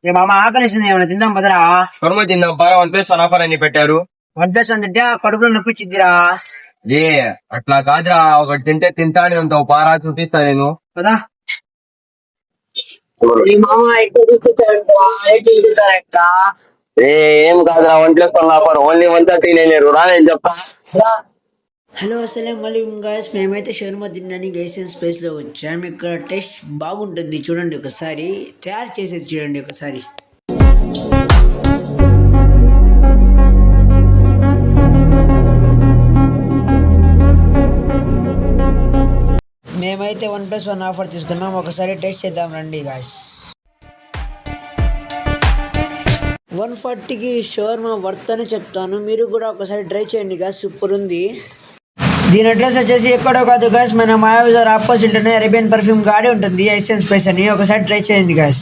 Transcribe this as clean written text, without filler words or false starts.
ఏ మామ ఆకలిస్తుంది, ఏమైనా తిందాం పదరా. షవర్మా తిందాం పారా, 1+1 ఆఫర్ అని పెట్టారు. 1+1 తింటే కడుపులో నొప్పిచ్చిద్దిరా. ఏ అట్లా కాదురా, ఒకటి తింటే తింటా అని ఉంటావు, పారా చూపిస్తా నేను. కదా ఏం కాదురా, 1+1 ఆఫర్ ఓన్లీ 130 నేను రా, నేను చెప్తా. హలో అస్సలం వాలేకుమ్ గాయ్స్, మేమైతే షవర్మా తినడానికి గైసెన్ స్పేస్లో వచ్చాము. ఇక్కడ టేస్ట్ బాగుంటుంది, చూడండి ఒకసారి. తయారు చేసేది చూడండి ఒకసారి. మేమైతే 1+1 ఆఫర్ తీసుకున్నాం, ఒకసారి టేస్ట్ చేద్దాం రండి గాయ్స్. 140కి షవర్మా వర్త్ అని చెప్తాను, మీరు కూడా ఒకసారి ట్రై చేయండి గాయ్స్, సూపర్ ఉంది. దీని అడ్రస్ వచ్చేసి ఎక్కడో కాదు గాయ్స్, మన మాయాబజార్ ఆపోజిట్ అనే అరేబియన్ పర్ఫ్యూమ్ గాడి ఉంటుంది, ఎసెన్స్ స్పేస్ అని. ఒకసారి ట్రై చేయండి గాయ్స్.